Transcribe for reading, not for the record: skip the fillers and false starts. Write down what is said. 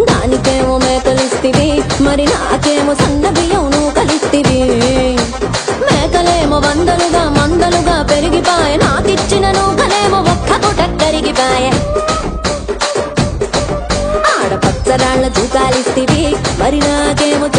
దానికేమో మేకలిస్తివి, మరి నాకేమో సన్న బియ్యం నువ్వు కలిస్తివి. మేకలేమో వందలుగా మందలుగా పెరిగిపాయ, నాకిచ్చిన నూకలేమో ఒక్క పూట కరిగిపాయ. ఆడపచ్చరాళ్ళ తూకాలిస్తివి, మరి నాకేమో